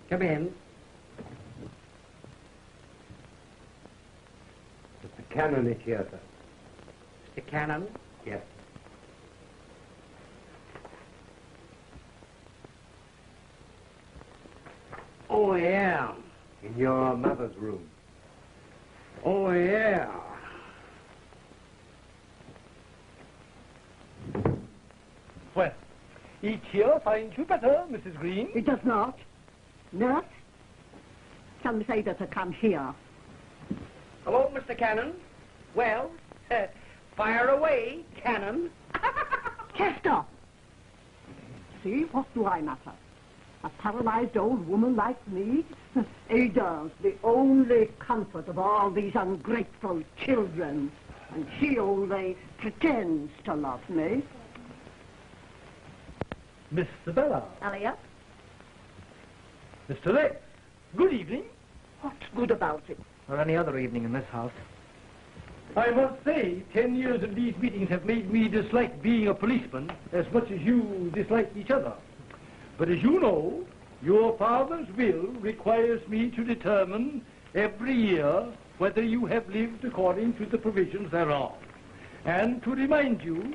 Come in. Mr. Cannon is here, sir. Mr. Cannon? Yes. Oh, yeah. In your mother's room. Oh, yeah. Well, each here finds you better, Mrs. Greene. It does not. Nurse, some say that I come here. Hello, Mr. Cannon. Well, fire away, Cannon. Chester! See, what do I matter? A paralyzed old woman like me? Ada's the only comfort of all these ungrateful children. And she only pretends to love me. Miss Isabella. Elliot? Mr. Rex. Good evening. What's good about it? Or any other evening in this house. I must say, 10 years of these meetings have made me dislike being a policeman as much as you dislike each other. But as you know, your father's will requires me to determine every year whether you have lived according to the provisions thereof, and to remind you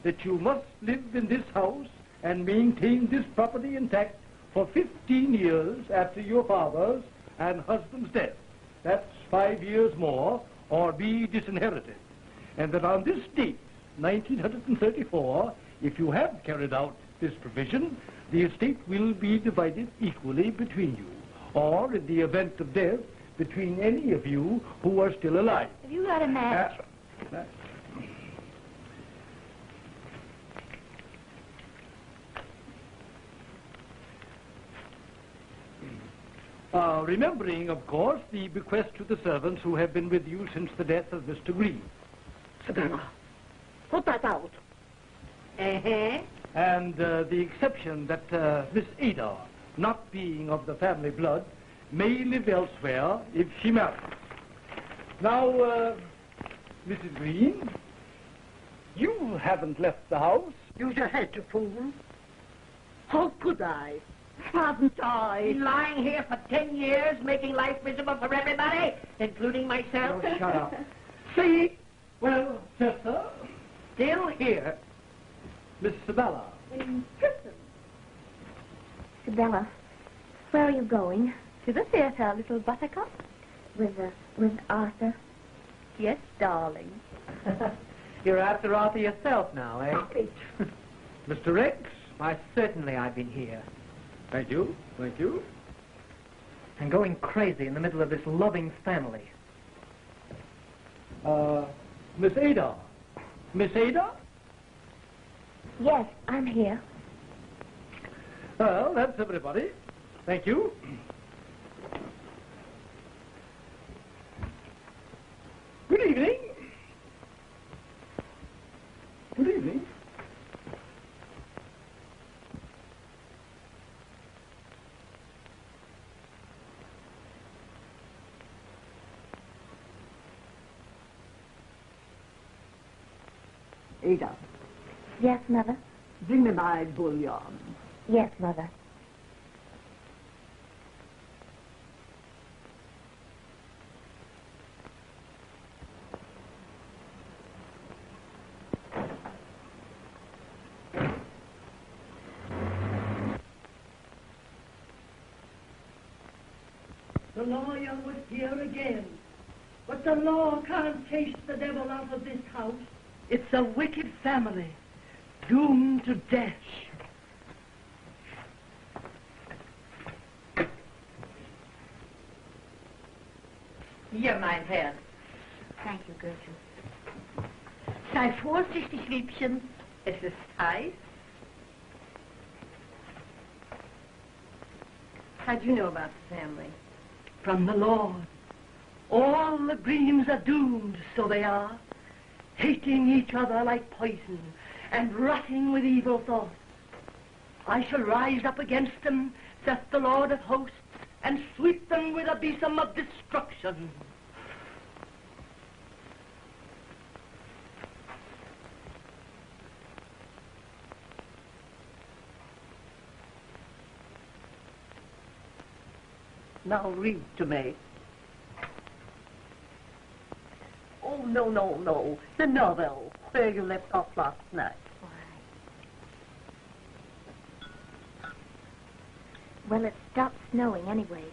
that you must live in this house and maintain this property intact for 15 years after your father's and husband's death. That's 5 years more, or be disinherited. And that on this date, 1934, if you have carried out this provision, the estate will be divided equally between you, or in the event of death, between any of you who are still alive. Have you got a match? Remembering, of course, the bequest to the servants who have been with you since the death of Mr. Greene. Savannah, put that out. Uh-huh. And the exception that Miss Ada, not being of the family blood, may live elsewhere if she marries. Now, Mrs. Greene, you haven't left the house. Use your head, you fool. How could I? Haven't I? Been lying here for 10 years, making life miserable for everybody, including myself. Oh, shut up. See? Well, Chester, Still here. Miss Isabella. In prison. Isabella, where are you going? To the theater, little buttercup. With Arthur? Yes, darling. You're after Arthur yourself now, eh? Stop it. Mr. Rex. Why, certainly I've been here. Thank you. Thank you. And going crazy in the middle of this loving family. Miss Ada. Miss Ada? Yes, I'm here. Well, that's everybody. Thank you. Good evening. Good evening. Ada, Yes, Mother? bring me my bouillon. Yes, Mother. The lawyer was here again. But the law can't chase the devil out of this house. It's a wicked family, doomed to death. Hier, mein Herr. Thank you, Gertrude. Sei vorsichtig, Liebchen. Es ist heiß. How'd you know about the family? From the Lord. All the Greenes are doomed, so they are. Hating each other like poison and rotting with evil thoughts. I shall rise up against them, saith the Lord of hosts, and sweep them with a besom of destruction. Now read to me. Oh, no. The novel, where you left off last night. Well, it stopped snowing anyway.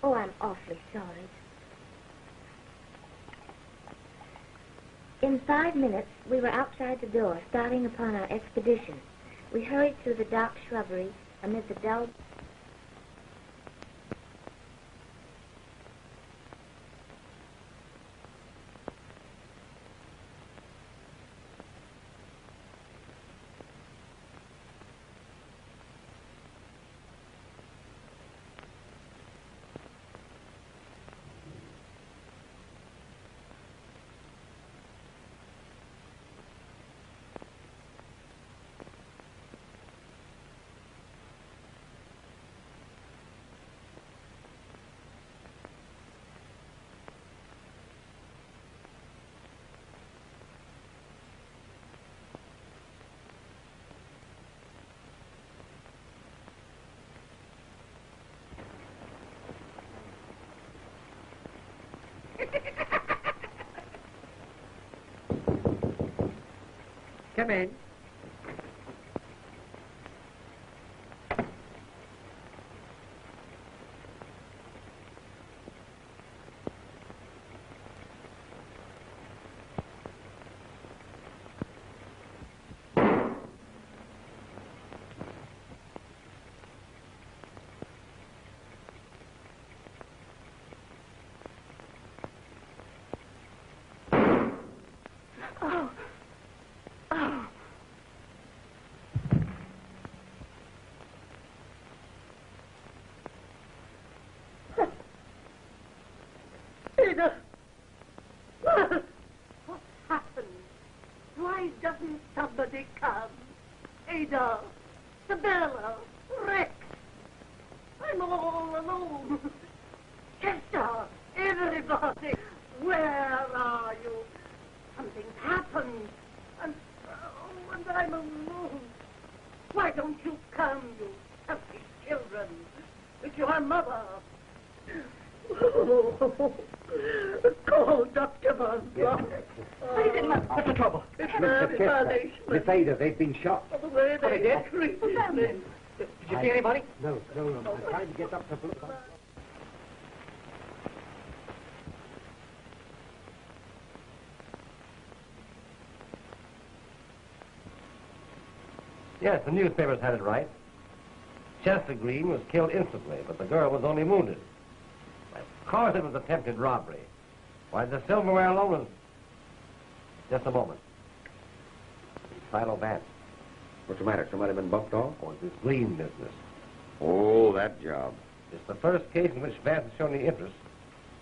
Oh, I'm awfully sorry. In 5 minutes, we were outside the door, starting upon our expedition. We hurried through the dark shrubbery amid the dull... Come in. Ada! What happened? Why doesn't somebody come? Ada! Isabella! Rex! I'm all alone! Chester! Everybody! Where are you? Something's happened! And I'm alone! Why don't you come, you selfish children? It's your mother! Call Dr. Von Brock. What's the trouble? It's Mr. Chester, Miss Ada, they've been shot. The way they treat me. Did you see anybody? No. I'm trying to get Dr. Brook. Yes, the newspapers had it right. Chester Greene was killed instantly, but the girl was only wounded. Of course it was attempted robbery. Why, the silverware alone was... Just a moment. Philo Vance. What's the matter? Somebody been bumped off? Oh, it's this Greene business. Oh, that job. It's the first case in which Vance has shown any interest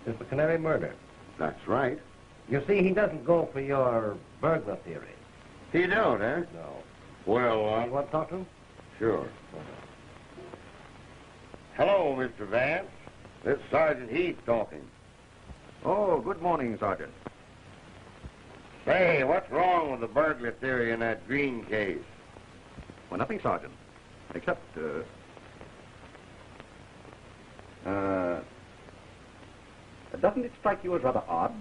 since the Canary murder. That's right. You see, he doesn't go for your burglar theory. You don't, eh? No. Well, You want to talk to him? sure. Hello, Mr. Vance. This is Sergeant Heath talking. Oh, good morning, Sergeant. Say, what's wrong with the burglar theory in that Greene case? Well, nothing, Sergeant. Except, doesn't it strike you as rather odd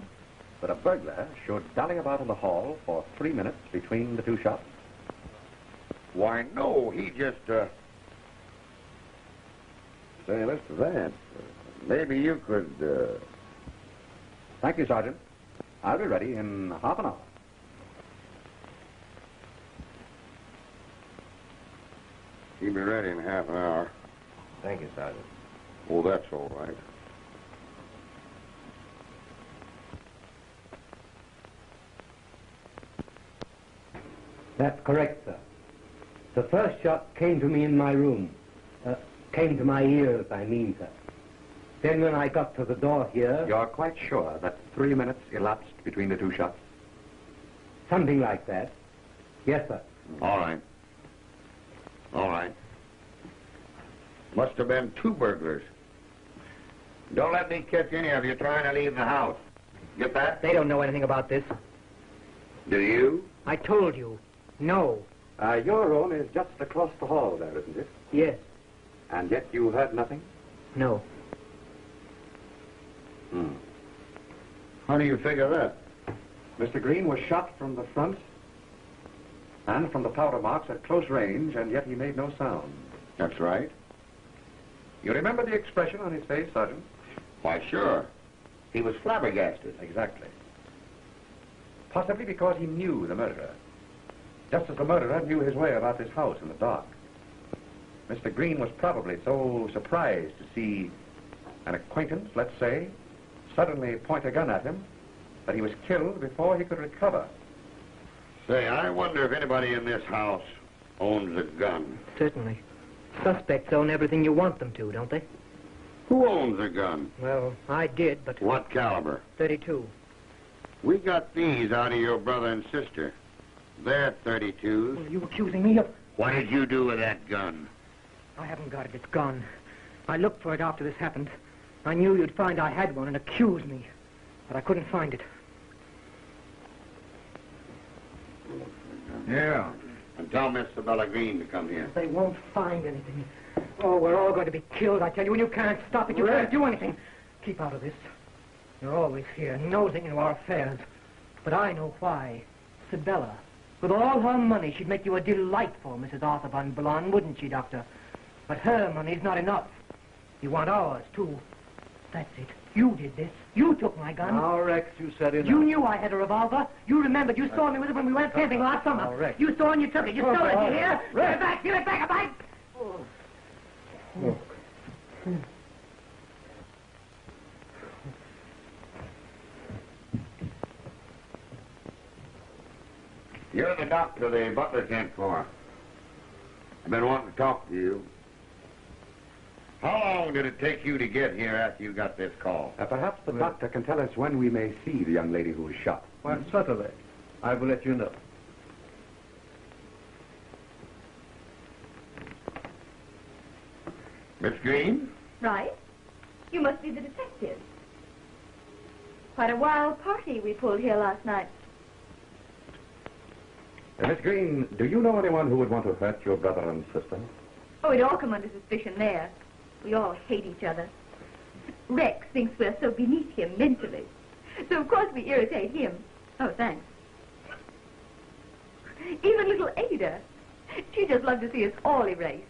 that a burglar should dally about in the hall for 3 minutes between the two shots? Why, no, he just, Say, Mr. Vance, maybe you could, Thank you, Sergeant. I'll be ready in half an hour. He'll be ready in half an hour. Thank you, Sergeant. Oh, that's all right. That's correct, sir. The first shot came to me in my room. Came to my ears, I mean, sir. Then when I got to the door here... You're quite sure that 3 minutes elapsed between the two shots? Something like that. Yes, sir. All right. All right. Must have been two burglars. Don't let me catch any of you trying to leave the house. Get that? They don't know anything about this. Do you? I told you. No. Your room is just across the hall there, isn't it? Yes. And yet you heard nothing? No. How do you figure that? Mr. Greene was shot from the front and from the powder marks at close range, and yet he made no sound. That's right. You remember the expression on his face, Sergeant? Why, sure. He was flabbergasted. Exactly. Possibly because he knew the murderer. Just as the murderer knew his way about this house in the dark. Mr. Greene was probably so surprised to see an acquaintance, let's say, suddenly point a gun at him, that he was killed before he could recover. Say, I wonder if anybody in this house owns a gun. Certainly. Suspects own everything you want them to, don't they? Who owns a gun? Well, I did, but... What caliber? 32. We got these out of your brother and sister. They're 32s. Well, are you accusing me of... What did you do with that gun? I haven't got it. It's gone. I looked for it after this happened. I knew you'd find I had one and accuse me. But I couldn't find it. Yeah. And tell Miss Isabella Greene to come here. They won't find anything. Oh, we're all going to be killed, I tell you, and you can't stop it. You can't do anything. Keep out of this. You're always here, nosing into our affairs. But I know why. Isabella, with all her money, she'd make you a delightful Mrs. Arthur Von Blonde, wouldn't she, Doctor? But her money's not enough. You want ours, too. That's it. You did this. You took my gun. Now, Rex, you said enough. You knew I had a revolver. You remembered. You saw me with it when we went camping last summer. Now, Rex. You saw and you took it. You stole it. You hear? Rex. Give it back, a bite. Look. You're the doctor the butler sent for. I've been wanting to talk to you. How long did it take you to get here after you got this call? Perhaps the doctor can tell us when we may see the young lady who was shot. Well, certainly. I will let you know. Miss Greene? Right. You must be the detective. Quite a wild party we pulled here last night. Miss Greene, do you know anyone who would want to hurt your brother and sister? Oh, we'd all come under suspicion there. We all hate each other. Rex thinks we're so beneath him mentally. So, of course, we irritate him. Oh, thanks. Even little Ada. She just loves to see us all erased.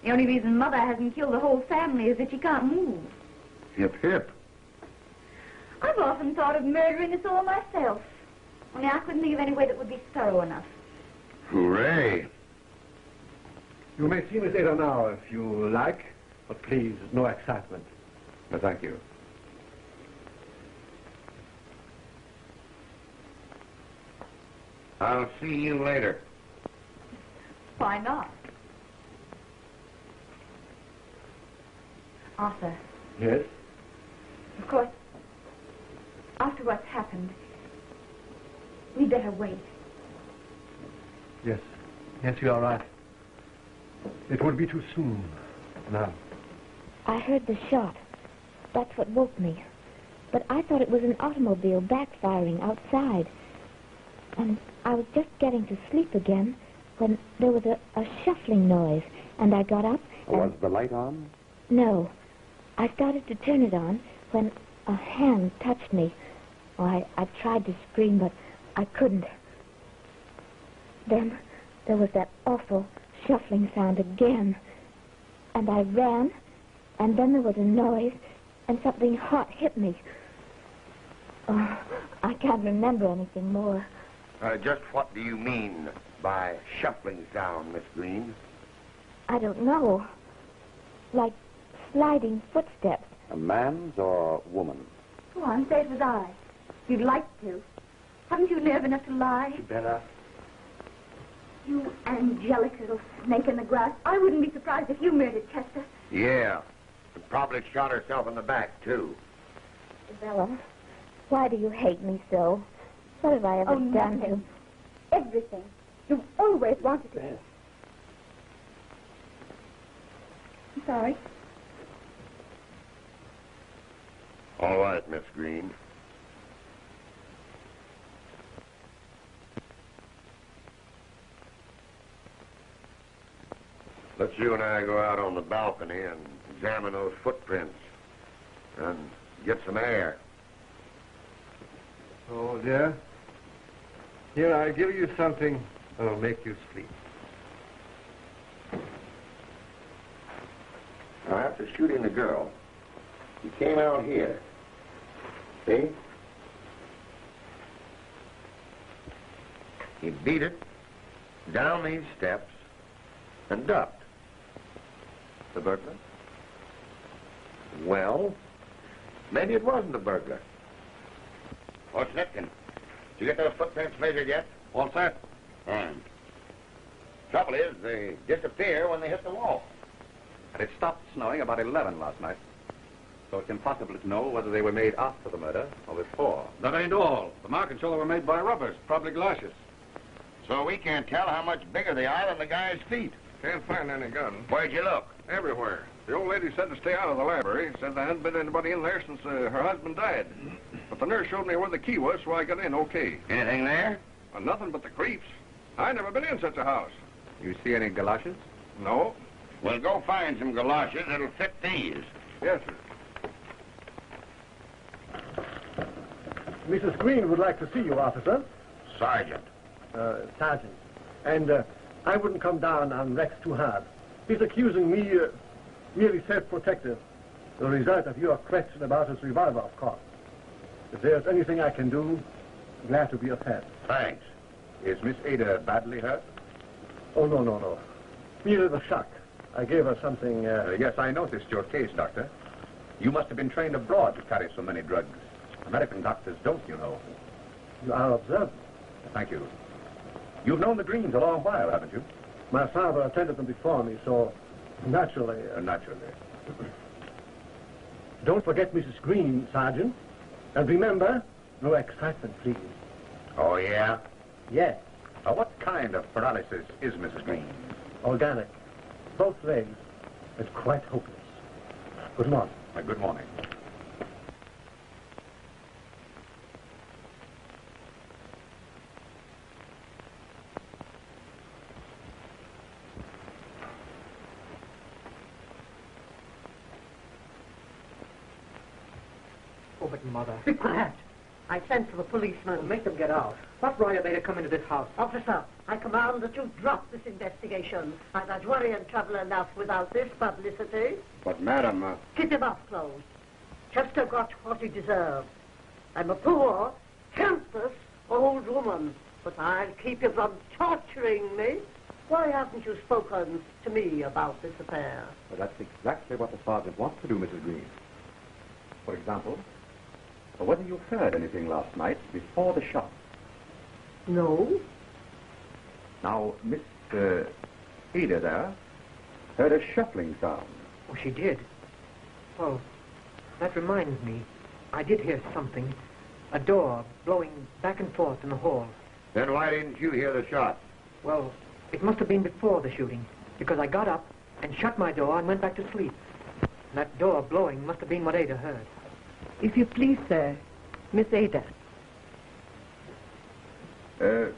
The only reason Mother hasn't killed the whole family is that she can't move. Hip, hip. I've often thought of murdering us all myself. Only I couldn't think of any way that would be thorough enough. Hooray. You may see Miss Ada now if you like, but please, no excitement. No, thank you. I'll see you later. Why not? Arthur. Yes? Of course, after what's happened, we'd better wait. Yes. Yes, you are right. It would be too soon now. I heard the shot. That's what woke me. But I thought it was an automobile backfiring outside. And I was just getting to sleep again when there was a shuffling noise. And I got up and... Was the light on? No. I started to turn it on when a hand touched me. Oh, I tried to scream, but I couldn't. Then there was that awful shuffling sound again. And I ran, and then there was a noise, and something hot hit me. Oh, I can't remember anything more. Just what do you mean by shuffling sound, Miss Greene? I don't know. Like sliding footsteps. A man's or woman's? Go on, say it was I. You'd like to. Haven't you nerve enough to lie? Better. You angelic little snake in the grass. I wouldn't be surprised if you murdered Chester. Yeah. And probably shot herself in the back, too. Isabella, why do you hate me so? What have I ever done to... Everything. You've always wanted it. I'm sorry. All right, Miss Greene. Let's you and I go out on the balcony and examine those footprints and get some air. Oh, dear. Here, I'll give you something that'll make you sleep. Now, after shooting the girl, he came out here. See? He beat it down these steps and ducked. The burglar? Well, maybe it wasn't a burglar. Oh, Snipkin, did you get those footprints measured yet? All set. Fine. Trouble is, they disappear when they hit the wall. And it stopped snowing about 11 last night. So it's impossible to know whether they were made after the murder or before. That ain't all. The markings show they were made by rubbers, probably galoshes. So we can't tell how much bigger they are than the guy's feet. Can't find any gun. Where'd you look? Everywhere. The old lady said to stay out of the library. Said there hadn't been anybody in there since her husband died. But the nurse showed me where the key was, so I got in okay. Anything there? Well, nothing but the creeps. I never been in such a house. You see any galoshes? No. Well, go find some galoshes that'll fit these. Yes, sir. Mrs. Greene would like to see you, officer. Sergeant. Sergeant. And I wouldn't come down on Rex too hard. He's accusing me merely self-protective. The result of your question about his revolver, of course. If there's anything I can do, glad to be of help. Thanks. Is Miss Ada badly hurt? Oh, no. Merely the shock. I gave her something... Yes, I noticed your case, Doctor. You must have been trained abroad to carry so many drugs. American doctors don't, you know. You are observant. Thank you. You've known the Greenes a long while, haven't you? My father attended them before me, so naturally... Naturally. Don't forget Mrs. Greene, Sergeant. And remember, no excitement, please. Oh, yeah? Yes. What kind of paralysis is Mrs. Greene? Organic. Both legs. It's quite hopeless. Good morning. Good morning. Oh, but Mother. Be quiet. I sent for the policeman. Make them get out. What right are they to come into this house? Officer, I command that you drop this investigation. I've had worry and trouble enough without this publicity. But, madam... Keep your mouth closed. Chester got what he deserved. I'm a poor, helpless old woman, but I'll keep you from torturing me. Why haven't you spoken to me about this affair? Well, that's exactly what the sergeant wants to do, Mrs. Greene. For example, whether you heard anything last night before the shot. No. Now, Miss Ada there heard a shuffling sound. Oh, she did. Oh, that reminds me. I did hear something. A door blowing back and forth in the hall. Then why didn't you hear the shot? Well, it must have been before the shooting, because I got up and shut my door and went back to sleep. That door blowing must have been what Ada heard. If you please, sir, Miss Ada. Good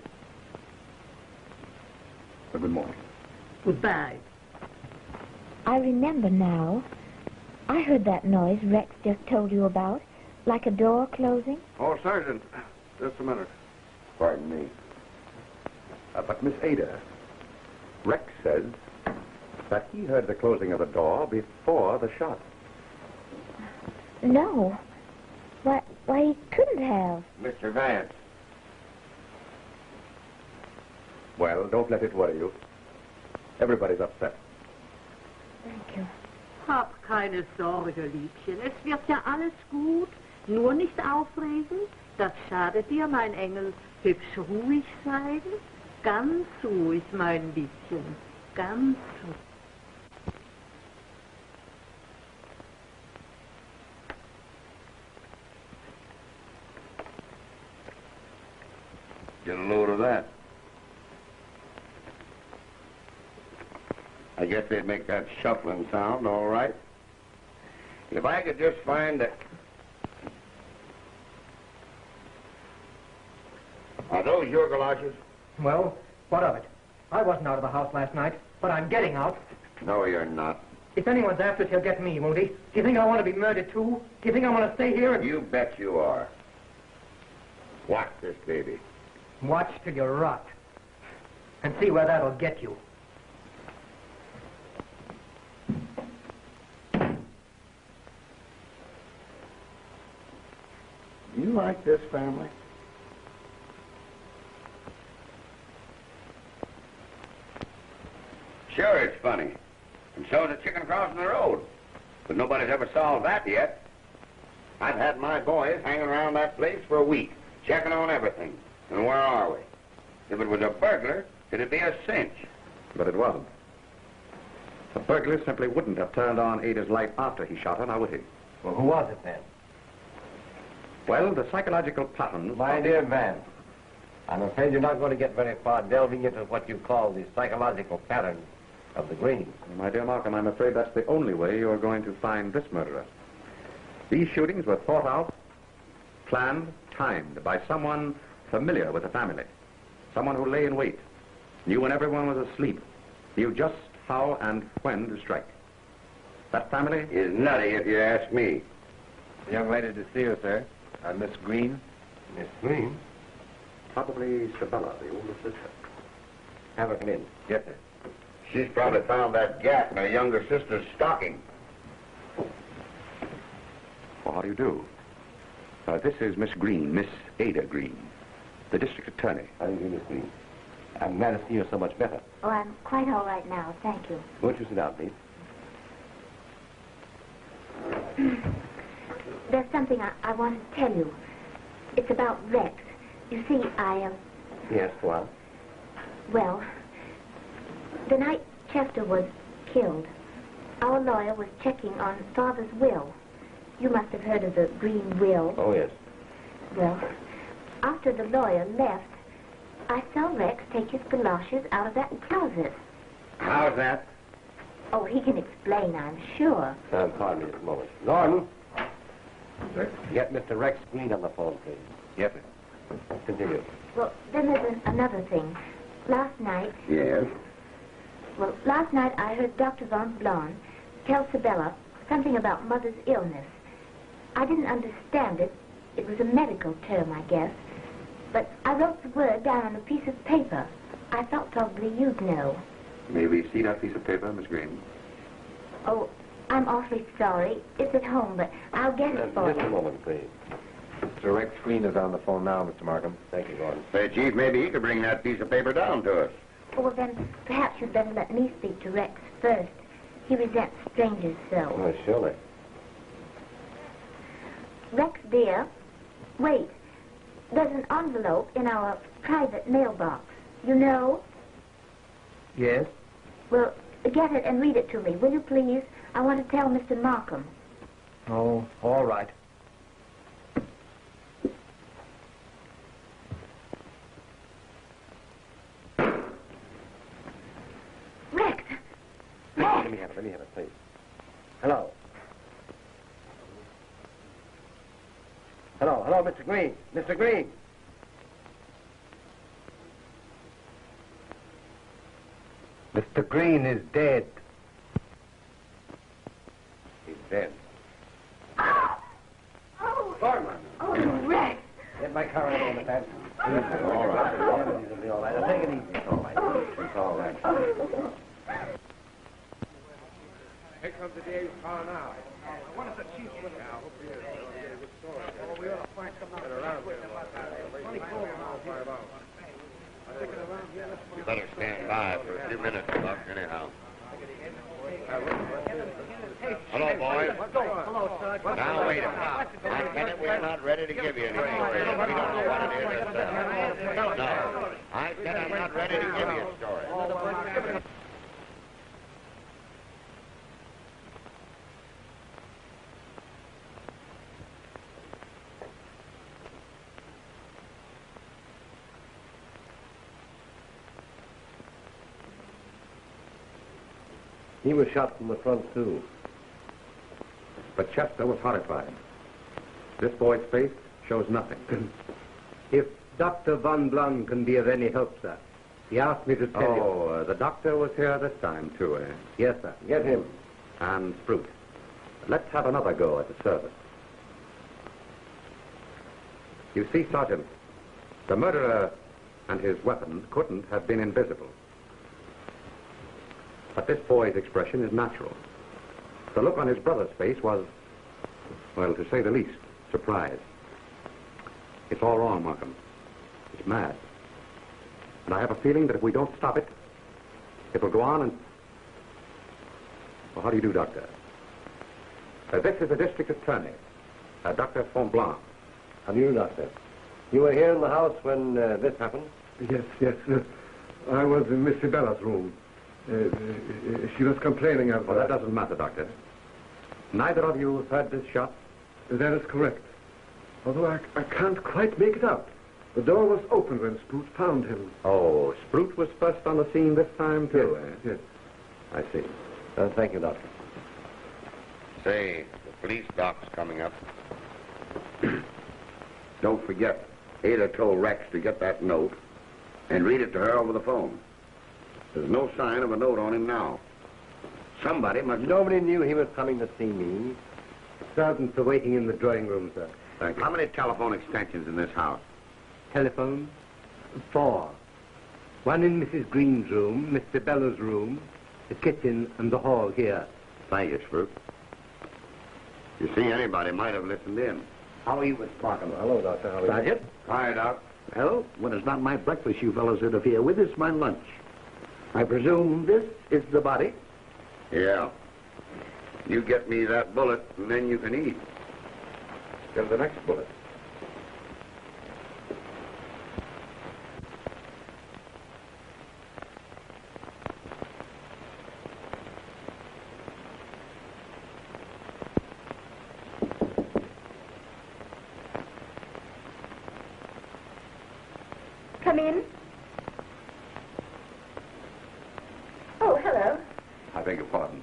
morning. Goodbye. I remember now. I heard that noise Rex just told you about, like a door closing. Oh, Sergeant, just a minute. Pardon me. But Miss Ada, Rex says that he heard the closing of the door before the shot. No. Why, he couldn't have. Mr. Vance. Well, don't let it worry you. Everybody's upset. Thank you. Hab keine Sorge, Liebchen. Es wird ja alles gut. Nur nicht aufregen. Das schadet dir, mein Engel. Hübsch ruhig sein. Ganz ruhig, mein Liebchen. Ganz ruhig. Get a load of that. I guess they'd make that shuffling sound, all right. If I could just find the... Are those your galoshes? Well, what of it? I wasn't out of the house last night, but I'm getting out. No, you're not. If anyone's after us, he'll get me, won't he? Do you think I want to be murdered, too? Do you think I want to stay here and... You bet you are. Watch this, baby. Watch till you rot. And see where that'll get you. You like this family? Sure, it's funny. And so's a chicken crossing the road. But nobody's ever solved that yet. I've had my boys hanging around that place for a week, checking on everything. And where are we? If it was a burglar, it'd be a cinch. But it wasn't. The burglar simply wouldn't have turned on Ada's light after he shot her, now would he? Well, who was it then? Well, the psychological patterns... My dear Vance, I'm afraid you're not going to get very far delving into what you call the psychological patterns of the Greenes. My dear Markham, I'm afraid that's the only way you're going to find this murderer. These shootings were thought out, planned, timed by someone familiar with the family. Someone who lay in wait, knew when everyone was asleep, knew just how and when to strike. That family is nutty, if you ask me. The young lady to see you, sir. Miss Greene. Miss Greene? Probably Sabella, the older sister. Have her come in. Yes, sir. She's probably found that gap in her younger sister's stocking. Well, how do you do? This is Miss Greene, Miss Ada Greene, the district attorney. How do you do, Miss Greene? I'm glad to see you so much better. Oh, I'm quite all right now, thank you. Won't you sit down, please? There's something I want to tell you. It's about Rex. You see, Yes, go on. Well, the night Chester was killed, our lawyer was checking on Father's will. You must have heard of the Green will. Oh, yes. Well, after the lawyer left, I saw Rex take his galoshes out of that closet. How's that? Oh, he can explain, I'm sure. Pardon me just a moment. Norton. Sir? Get Mr. Rex Greene on the phone, please. Yes, sir. Continue. Well, then there's another thing. Last night... Yes? Well, last night I heard Dr. Von Blon tell Sabella something about Mother's illness. I didn't understand it. It was a medical term, I guess. But I wrote the word down on a piece of paper. I thought probably you'd know. May we see that piece of paper, Miss Greene? Oh, I'm awfully sorry. It's at home, but I'll get it for Just a you. moment, please. Mr. Rex Greene is on the phone now, Mr. Markham. Thank you, Gordon. Say, Chief, maybe he could bring that piece of paper down to us. Oh, well, then perhaps you'd better let me speak to Rex first. He resents strangers so. Oh, surely. Rex, dear, wait. There's an envelope in our private mailbox. You know? Yes? Well, get it and read it to me, will you please? I want to tell Mr. Markham. Oh, all right. Rex! Let me have it, please. Hello. Hello, Mr. Greene. Mr. Greene. Mr. Greene is dead. He's dead. Oh, Rex! Get my car in a moment, Pat. All right. It'll be all right. Now, take it easy. It's all right. It's all right. Here comes the day we found out. What is the chief with us? I hope he is. Oh, we ought to find some out around here. You better stand by for a few minutes, Buck, anyhow. Hello, boys. Hello, Sergeant. Now, wait a minute. I tell you, we're not ready to give you any story. We don't know what it is ourselves. No. I said I'm not ready to give you a story. He was shot from the front, too. But Chester was horrified. This boy's face shows nothing. If Dr. Von Blon can be of any help, sir, he asked me to tell you. Oh, the doctor was here this time, too, eh? Yes, sir. Get him. and Sprout. Let's have another go at the service. You see, Sergeant, the murderer and his weapon couldn't have been invisible. But this boy's expression is natural. The look on his brother's face was, well, to say the least, surprise. It's all wrong, Markham. It's mad. And I have a feeling that if we don't stop it, it will go on and... Well, how do you do, Doctor? This is the district attorney, Dr. Fontblanc. How do you, Doctor? You were here in the house when this happened? Yes. I was in Miss Sibella's room. She was complaining of... Well, that doesn't matter, Doctor. Neither of you heard this shot? That is correct. Although I can't quite make it out. The door was open when Sprout found him. Oh, Sprout was first on the scene this time, too, Yes. I see. Thank you, Doctor. Say, the police doc's coming up. Don't forget, Ada told Rex to get that note and read it to her over the phone. There's no sign of a note on him now. Somebody must... Nobody knew he was coming to see me. Servants are waiting in the drawing room, sir. Thank you. How many telephone extensions in this house? Telephone? 4. One in Mrs. Greene's room, Mr. Bella's room, the kitchen, and the hall here. Thank you, Sprout. You see, anybody might have listened in. How are you, Miss Markham? Hello, Doctor. How are you? Sergeant? Hi, Doc. Well, when it's not my breakfast you fellows interfere with, it's my lunch. I presume this is the body? Yeah. You get me that bullet, and then you can eat. Here's the next bullet. Come in. Oh, hello. I beg your pardon.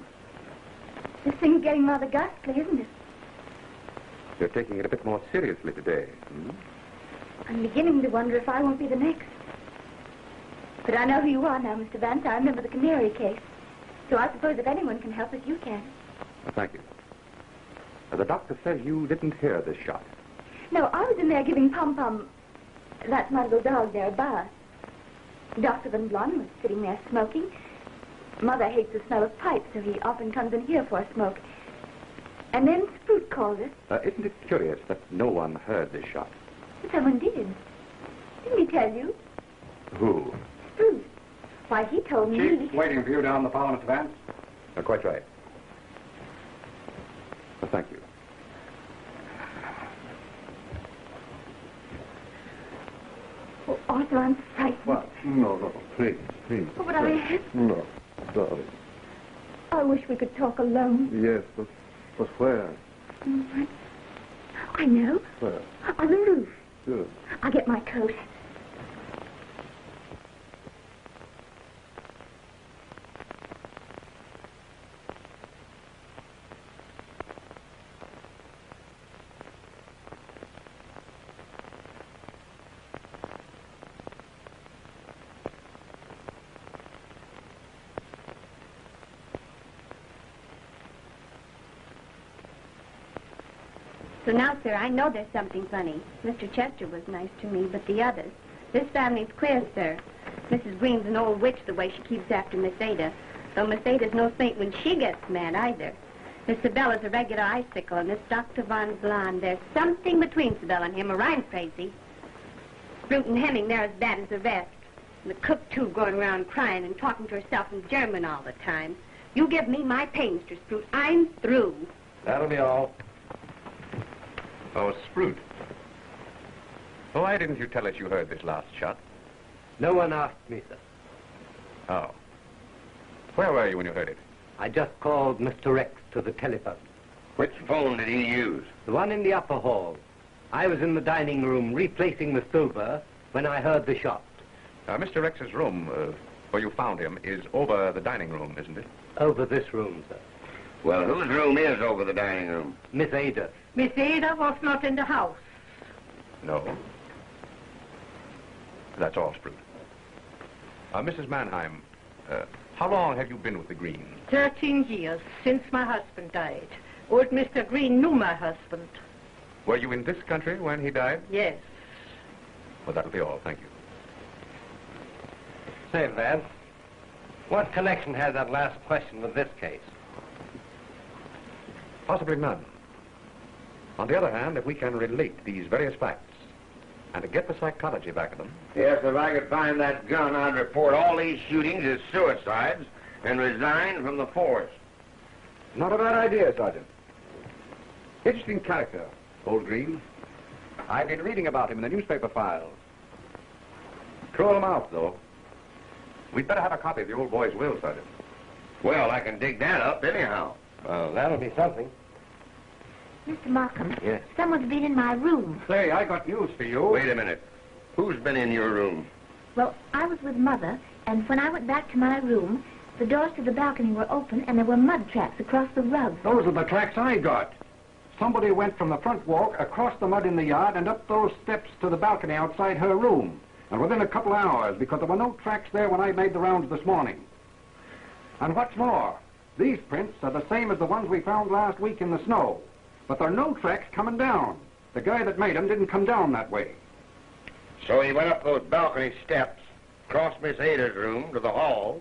This thing's getting rather ghastly, isn't it? You're taking it a bit more seriously today. I'm beginning to wonder if I won't be the next. But I know who you are now, Mr. Vance. I remember the Canary case. So I suppose if anyone can help us, you can. Thank you. The doctor says you didn't hear this shot. No, I was in there giving Pom-Pom, that's my little dog there, a bath. Dr. Van Blon was sitting there smoking. Mother hates the smell of pipes, so he often comes in here for a smoke. And then Sprout called us. Isn't it curious that no one heard this shot? Someone did. Didn't he tell you? Who? Sprout. Why, he told me... Chief, waiting for you down the Parliament Vance. Quite right. Thank you. Oh, Arthur, I'm frightened. What? No, please. Oh, but I... No, darling. I wish we could talk alone. Yes, but where? I know. Where? On the roof. Good. I'll get my coat. So now, sir, I know there's something funny. Mr. Chester was nice to me, but the others. This family's queer, sir. Mrs. Greene's an old witch the way she keeps after Miss Ada. Though Miss Ada's no saint when she gets mad, either. Miss Sibella's a regular icicle, and this Dr. Von Blond, there's something between Sibella and him, or I'm crazy. Sprout and Hemming, they're as bad as the rest. And the cook, too, going around crying and talking to herself in German all the time. You give me my pay, Mr. Sprout. I'm through. That'll be all. Oh, Sprout. Why didn't you tell us you heard this last shot? No one asked me, sir. Oh. Where were you when you heard it? I just called Mr. Rex to the telephone. Which phone did he use? The one in the upper hall. I was in the dining room replacing the silver when I heard the shot. Mr. Rex's room, where you found him, is over the dining room, isn't it? Over this room, sir. Well, whose room is over the dining room? Miss Ada. Miss Ada was not in the house. No. That's all, Sprout. Mrs. Mannheim, How long have you been with the Greenes? 13 years, since my husband died. Old Mr. Greene knew my husband. Were you in this country when he died? Yes. Well, that'll be all. Thank you. Say, Vance, what connection has that last question with this case? Possibly none. On the other hand, if we can relate these various facts and to get the psychology back of them... Yes, if I could find that gun, I'd report all these shootings as suicides and resign from the force. Not a bad idea, Sergeant. Interesting character, old Greene. I've been reading about him in the newspaper files. Cruel mouth, though. We'd better have a copy of the old boy's will, Sergeant. Well, I can dig that up anyhow. Well, that'll be something. Mr. Markham. Yes. Someone's been in my room. Say, I got news for you. Wait a minute. Who's been in your room? Well, I was with Mother, and when I went back to my room, the doors to the balcony were open, and there were mud tracks across the rug. Those are the tracks I got. Somebody went from the front walk, across the mud in the yard, and up those steps to the balcony outside her room. And within a couple of hours, because there were no tracks there when I made the rounds this morning. And what's more, these prints are the same as the ones we found last week in the snow. But there are no tracks coming down. The guy that made them didn't come down that way. So he went up those balcony steps, crossed Miss Ada's room to the hall,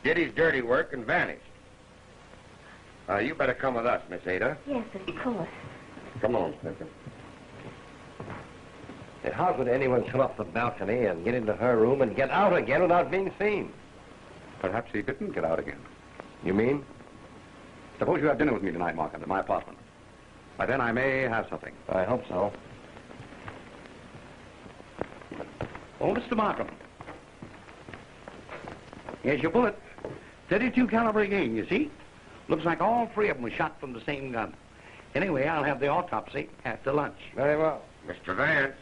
did his dirty work, and vanished. You better come with us, Miss Ada. Yes, of course. Come on, Spencer. And how could anyone come up the balcony and get into her room and get out again without being seen? Perhaps he didn't get out again. You mean? Suppose you have dinner with me tonight, Markham, at my apartment. By then I may have something. I hope so. Oh, Mr. Markham. Here's your bullet. 32 caliber again, you see? Looks like all three of them were shot from the same gun. Anyway, I'll have the autopsy after lunch. Very well. Mr. Vance.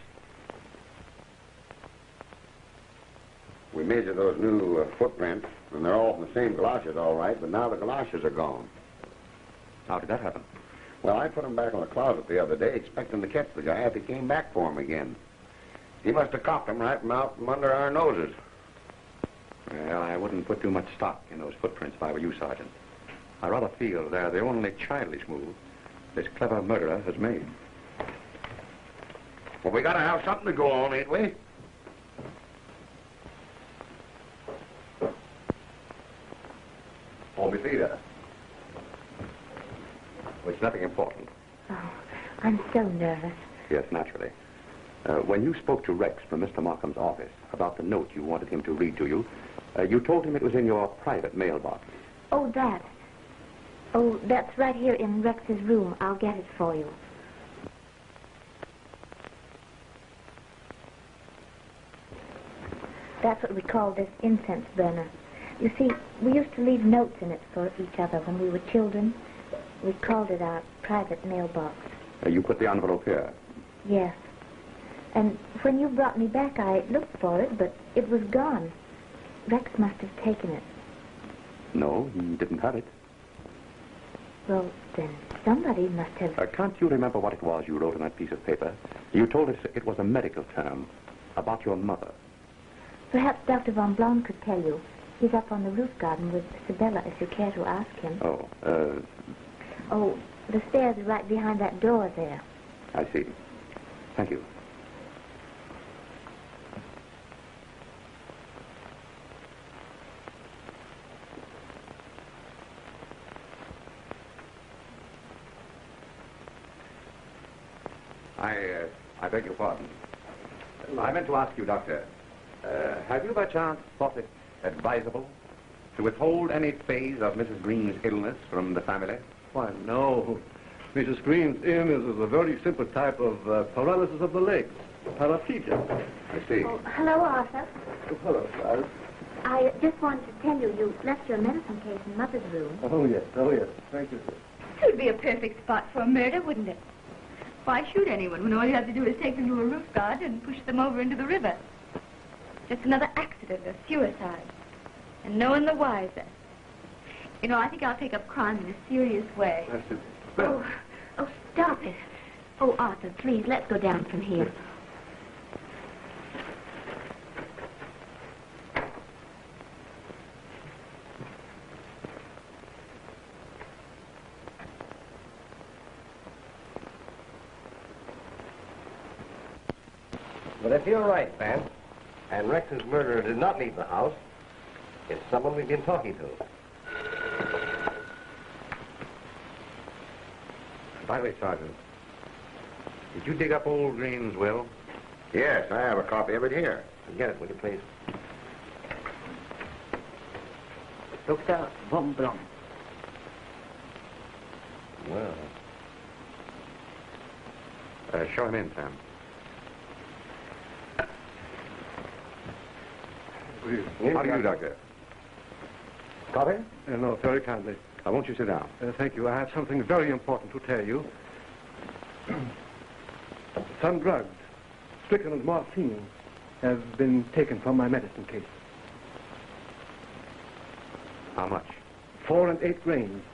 We measured those new footprints, and they're all from the same galoshes, all right, but now the galoshes are gone. How did that happen? Well, I put them back in the closet the other day, expecting to catch the guy if he came back for them again. He must have copped them right from out from under our noses. Well, I wouldn't put too much stock in those footprints if I were you, Sergeant. I rather feel they're the only childish move this clever murderer has made. Well, we gotta have something to go on, ain't we? Oh, Miss Ada. Well, it's nothing important. Oh, I'm so nervous. Yes, naturally. When you spoke to Rex from Mr. Markham's office about the note you wanted him to read to you, you told him it was in your private mailbox. Oh, that. Oh, that's right here in Rex's room. I'll get it for you. That's what we call this incense burner. You see, we used to leave notes in it for each other when we were children. We called it our private mailbox. You put the envelope here? Yes. And when you brought me back, I looked for it, but it was gone. Rex must have taken it. No, he didn't have it. Well, then somebody must have... Can't you remember what it was you wrote on that piece of paper? You told us it was a medical term about your mother. Perhaps Dr. Von Blom could tell you. He's up on the roof garden with Sibylla, if you care to ask him. Oh, the stairs are right behind that door there. I see. Thank you. I beg your pardon. I meant to ask you, Doctor, have you by chance thought it advisable to withhold any phase of Mrs. Greene's illness from the family? Why, no. Mrs. Greene's illness is a very simple type of paralysis of the legs, paraplegia. I see. Oh, hello, Arthur. Oh, hello, Clyde. I just wanted to tell you, you left your medicine case in Mother's room. Oh, yes. Thank you, sir. It would be a perfect spot for a murder, wouldn't it? Why shoot anyone when all you have to do is take them to a roof garden and push them over into the river? Just another accident, a suicide. And no one the wiser. You know, I think I'll take up crime in a serious way. That's it. Oh, stop it. Oh, Arthur, please, let's go down from here. But if you're right, Vance, and Rex's murderer did not leave the house, it's someone we've been talking to. By the way, Sergeant, did you dig up old Greene's will? Yes, I have a copy of it here. Get it, will you, please? Dr. Von Blom. Well. Show him in, Sam. How do you do, Doctor? Copy? No, very kindly. Won't you sit down? Thank you. I have something very important to tell you. Some drugs, strychnine and morphine, have been taken from my medicine case. How much? 4 and 8 grains.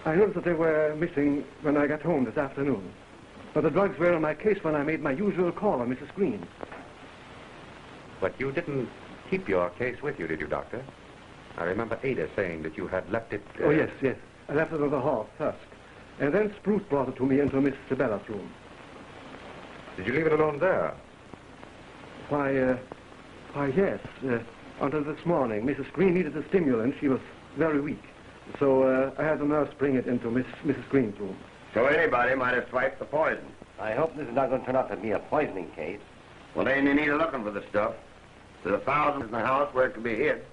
I noticed that they were missing when I got home this afternoon. But the drugs were in my case when I made my usual call on Mrs. Greene. But you didn't keep your case with you, did you, Doctor? I remember Ada saying that you had left it... Oh, yes. I left it in the hall first. And then Spruce brought it to me into Miss Sibella's room. Did you leave it alone there? Why, yes. Until this morning, Mrs. Greene needed a stimulant. She was very weak. So I had the nurse bring it into Mrs. Greene's room. So anybody might have swiped the poison. I hope this is not going to turn out to be a poisoning case. Well, they ain't need looking for the stuff. There's thousands in the house where it could be hid.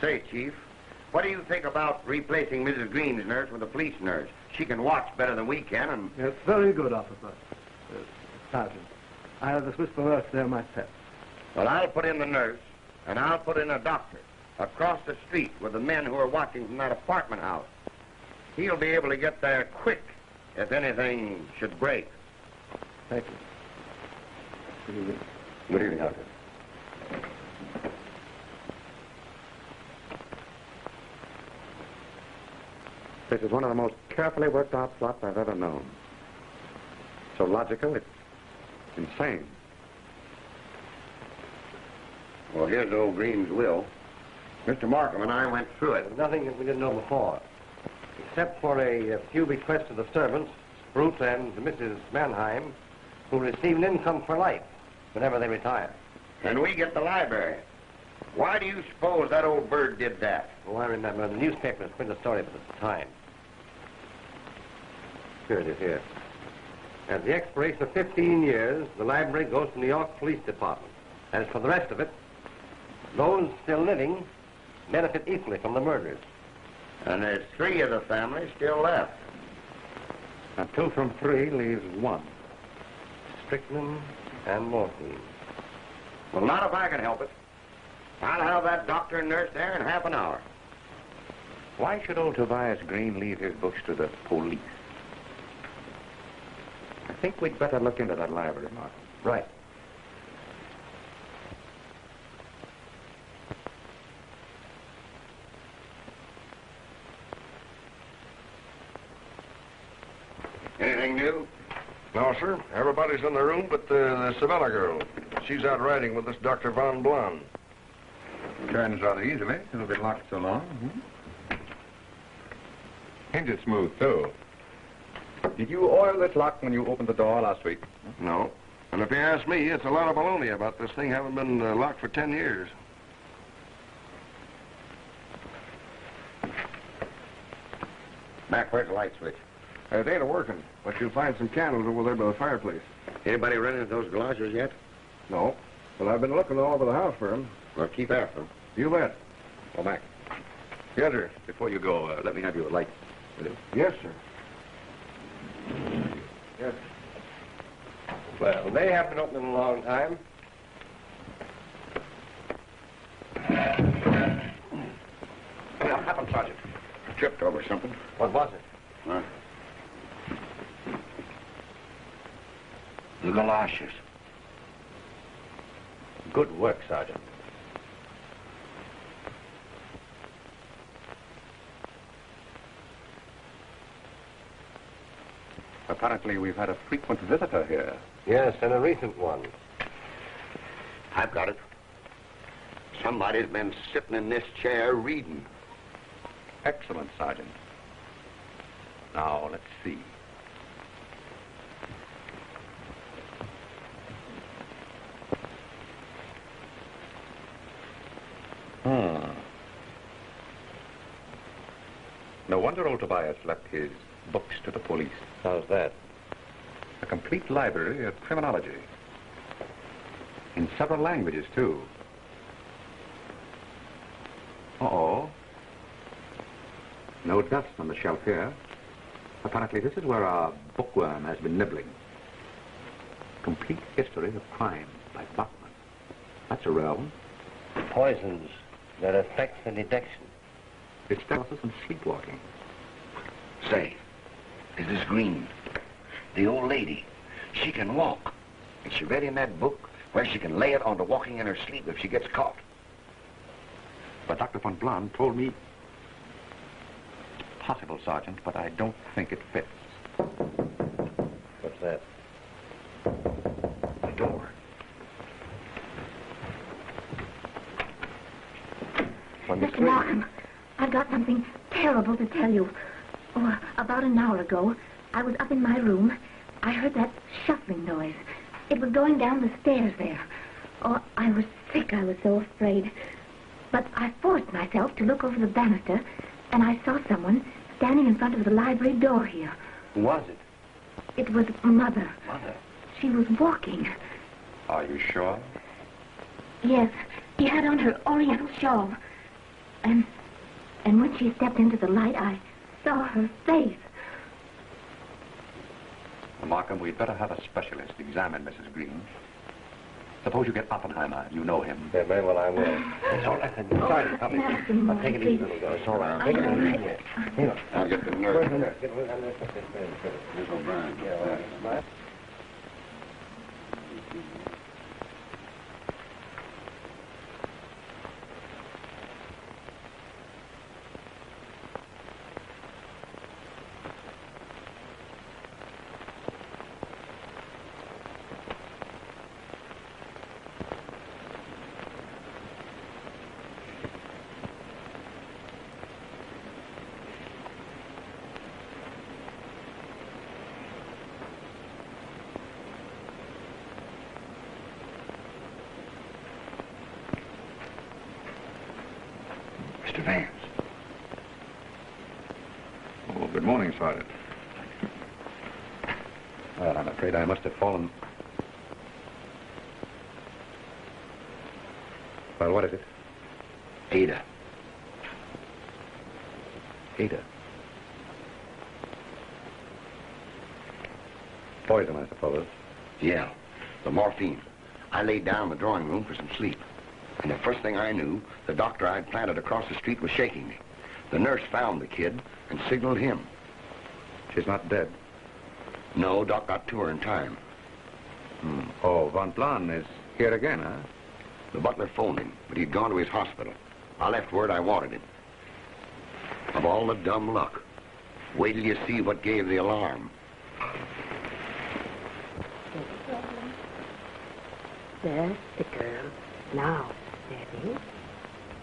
Say, Chief, what do you think about replacing Mrs. Greene's nurse with a police nurse? She can watch better than we can, and... It's very good, officer. Sergeant, I have dismissed the nurse there myself. Well, I'll put in the nurse, and I'll put in a doctor across the street with the men who are watching from that apartment house. He'll be able to get there quick if anything should break. Thank you. Good evening. Good evening, Doctor. This is one of the most carefully worked out plots I've ever known. So logical, it's insane. Well, here's old Greene's will. Mr. Markham and I went through it. There's nothing that we didn't know before. Except for a few bequests to the servants, Spruce and Mrs. Mannheim, who receive an income for life whenever they retire. And we get the library. Why do you suppose that old bird did that? Oh, I remember. The newspapers printed a story of it at the time. Here it is, here. At the expiration of 15 years, the library goes to New York Police Department. As for the rest of it, those still living benefit equally from the murders. And there's 3 of the family still left. And 2 from 3 leaves 1. Strychnine and morphine. Well, not if I can help it. I'll have that doctor and nurse there in half an hour. Why should old Tobias Greene leave his books to the police? I think we'd better look into that library, Mark. Right. Anything new? No, sir. Everybody's in the room but the Sabella girl. She's out riding with this Dr. Von Blum. Turns rather easily. It'll be locked so long. Hinges smooth, too. Did you oil this lock when you opened the door last week? No. And if you ask me, it's a lot of baloney about this thing having been locked for 10 years. Mac, where's the light switch? It ain't a-working, but you'll find some candles over there by the fireplace. Anybody run into those galoshes yet? No. Well, I've been looking all over the house for them. Well, keep after them. You bet. Oh, Mac. Yes, sir. Before you go, let me have your light. Will you? Yes, sir. Yes. Well, they haven't been open in a long time. What happened, Sergeant? Tripped over something. What was it? Huh? The galoshes. Good work, Sergeant. Apparently, we've had a frequent visitor here. Yes, and a recent one. I've got it. Somebody's been sitting in this chair reading. Excellent, Sergeant. Now, let's see. No wonder old Tobias left his books to the police. How's that? A complete library of criminology. In several languages, too. Uh-oh. No dust on the shelf here. Apparently, this is where our bookworm has been nibbling. Complete History of Crime by Bachman. That's a rare one. Poisons that affect the detection. It's paralysis and sleepwalking. Say, this is Greene. The old lady. She can walk. And she read in that book where she can lay it on to walking in her sleep if she gets caught. But Dr. von Blon told me... It's possible, Sergeant, but I don't think it fits. What's that? The door. Mr. Markham, I've got something terrible to tell you. Oh, about an hour ago, I was up in my room. I heard that shuffling noise. It was going down the stairs there. Oh, I was sick. I was so afraid. But I forced myself to look over the banister, and I saw someone standing in front of the library door here. Who was it? It was Mother. Mother? She was walking. Are you sure? Yes. She had on her oriental shawl. And when she stepped into the light, I saw her face. Markham, we'd better have a specialist examine Mrs. Greene. Suppose you get Oppenheimer. You know him. Yeah, very well, I will. It's all right. Sergeant, come in. I'll take it easy, little girl. It's all right. Take it easy. Here. I'll get the nurse. Miss O'Brien. Yeah, all right. Mr. Vance. Oh, good morning, Sergeant. Well, I'm afraid I must have fallen... Well, what is it? Ada. Ada. Poison, I suppose. Yeah, the morphine. I laid down in the drawing room for some sleep. And the first thing I knew, the doctor I'd planted across the street was shaking me. The nurse found the kid and signaled him. She's not dead? No, Doc got to her in time. Oh, von Blon is here again, huh? The butler phoned him, but he'd gone to his hospital. I left word I wanted him. Of all the dumb luck. Wait till you see what gave the alarm. That's the girl. Now, steady.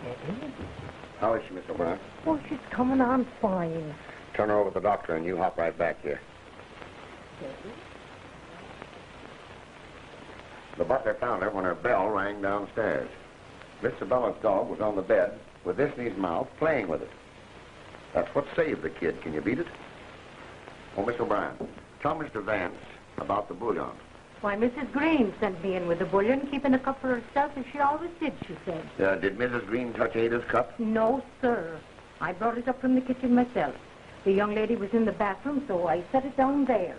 Steady. How is she, Miss O'Brien? Oh, she's coming on fine. Turn her over to the doctor and you hop right back here. Steady. The butler found her when her bell rang downstairs. Miss Sabella's dog was on the bed with this in his mouth, playing with it. That's what saved the kid. Can you beat it? Oh, Miss O'Brien, tell Mr. Vance about the bouillon. Why, Mrs. Greene sent me in with the bouillon, keeping a cup for herself, as she always did, she said. Did Mrs. Greene touch Ada's cup? No, sir. I brought it up from the kitchen myself. The young lady was in the bathroom, so I set it down there.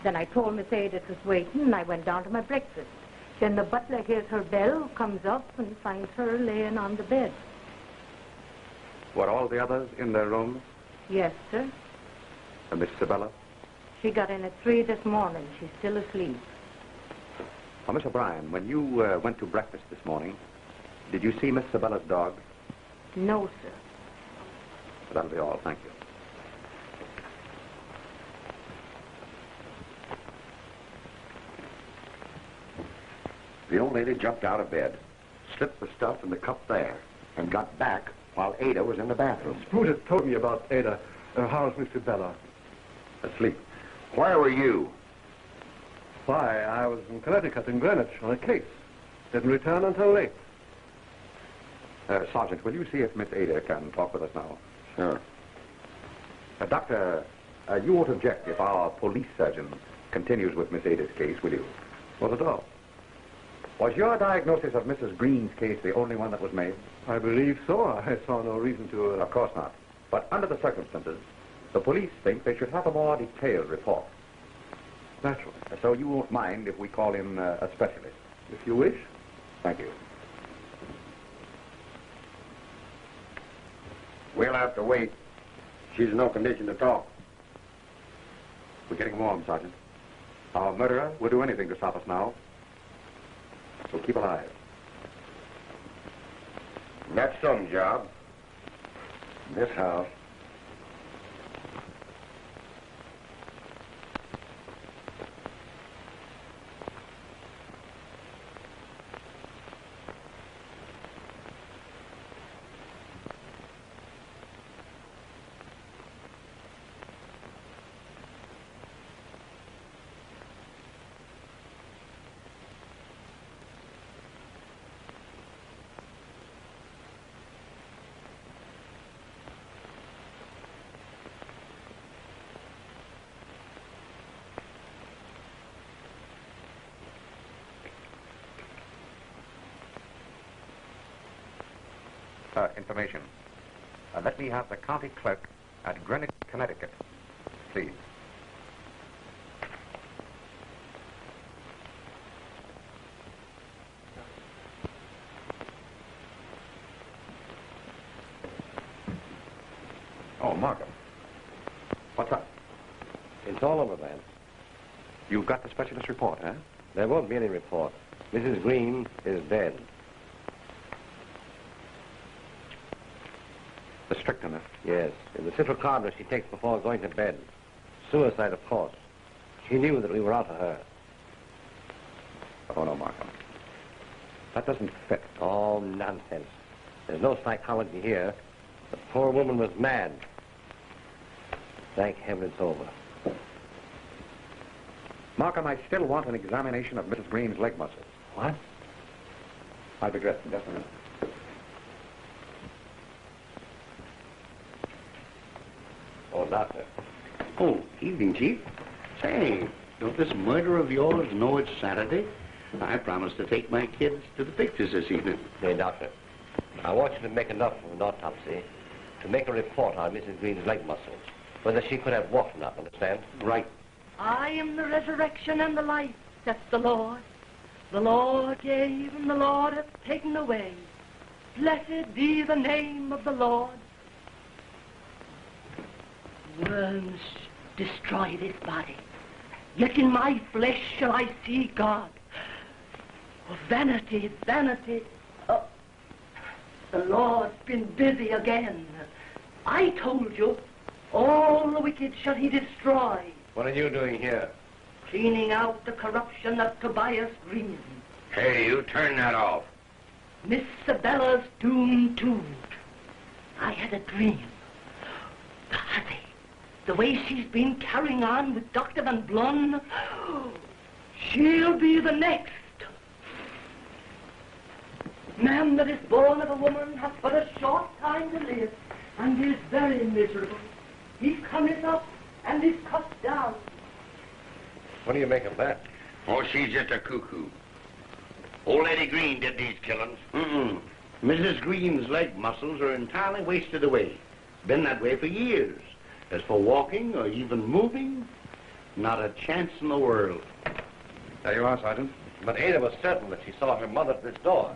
Then I told Miss Ada it was waiting, and I went down to my breakfast. Then the butler hears her bell, comes up, and finds her laying on the bed. Were all the others in their rooms? Yes, sir. And Miss Sabella? She got in at 3 this morning. She's still asleep. Now, Miss O'Brien, when you went to breakfast this morning, did you see Miss Sabella's dog? No, sir. That'll be all. Thank you. The old lady jumped out of bed, slipped the stuff in the cup there, and got back while Ada was in the bathroom. Spruce told me about Ada. How's Mr. Bella? Asleep. Where were you? Why, I was in Connecticut, in Greenwich, on a case. Didn't return until late. Sergeant, will you see if Miss Ada can talk with us now? Sure. Doctor, you won't object if our police surgeon continues with Miss Ada's case, will you? Not at all. Was your diagnosis of Mrs. Greene's case the only one that was made? I believe so. I saw no reason to... Of course not. But under the circumstances, the police think they should have a more detailed report. Naturally. So you won't mind if we call in a specialist? If you wish. Thank you. We'll have to wait. She's in no condition to talk. We're getting warm, Sergeant. Our murderer will do anything to stop us now. So keep alive. That's some job. This house. Information. Let me have the county clerk at Greenwich, Connecticut, please. Oh, Markham. What's up? It's all over, Vance. You've got the specialist report, huh? There won't be any report. Mrs. Greene is dead. The strychnine? Yes. In the citric carbon she takes before going to bed. Suicide, of course. She knew that we were out for her. Oh, no, Markham. That doesn't fit. Oh, nonsense. There's no psychology here. The poor woman was mad. Thank heaven it's over. Markham, I still want an examination of Mrs. Greene's leg muscles. What? I'll be dressed in just a minute. Oh, doctor. Oh, evening, Chief. Say, don't this murder of yours know it's Saturday? I promised to take my kids to the pictures this evening. Hey, doctor. I want you to make enough of an autopsy to make a report on Mrs. Greene's leg muscles. Whether she could have walked or not, understand? Right. I am the resurrection and the life, says the Lord. The Lord gave and the Lord hath taken away. Blessed be the name of the Lord. Worms destroy this body, yet in my flesh shall I see God. Oh, vanity, vanity. Oh, the Lord's been busy again. I told you, all the wicked shall he destroy. What are you doing here? Cleaning out the corruption of Tobias Greene. Hey, you turn that off. Miss Sabella's doomed too. I had a dream. The hussy, the way she's been carrying on with Dr. Van Blun, she'll be the next. Man that is born of a woman has but a short time to live, and is very miserable. He cometh up and is cut down. What do you make of that? Oh, she's just a cuckoo. Old Lady Greene did these killings. Mrs. Greene's leg muscles are entirely wasted away. Been that way for years. As for walking or even moving, not a chance in the world. There you are, Sergeant. But Ada was certain that she saw her mother at this door.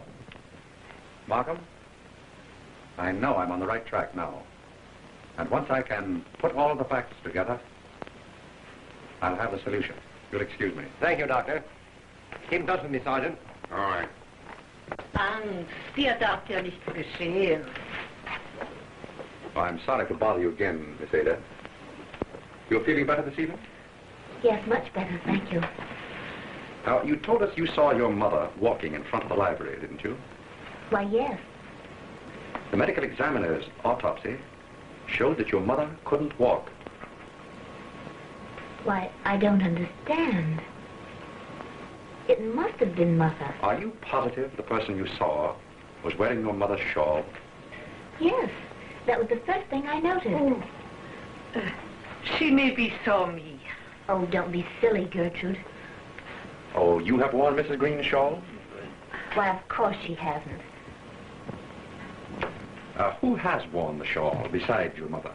Markham, I know I'm on the right track now. And once I can put all of the facts together, I'll have the solution. You'll excuse me. Thank you, Doctor. Keep in touch with me, Sergeant. All right. Angst, dir darf ja nichts geschehen. Oh, I'm sorry to bother you again, Miss Ada. You're feeling better this evening? Yes, much better, thank you. Now, you told us you saw your mother walking in front of the library, didn't you? Why, yes. The medical examiner's autopsy showed that your mother couldn't walk. Why, I don't understand. It must have been Mother. Are you positive the person you saw was wearing your mother's shawl? Yes, that was the first thing I noticed. Oh. She maybe saw me. Oh, don't be silly, Gertrude. Oh, you have worn Mrs. Greene's shawl? Why, of course she hasn't. Who has worn the shawl besides your mother?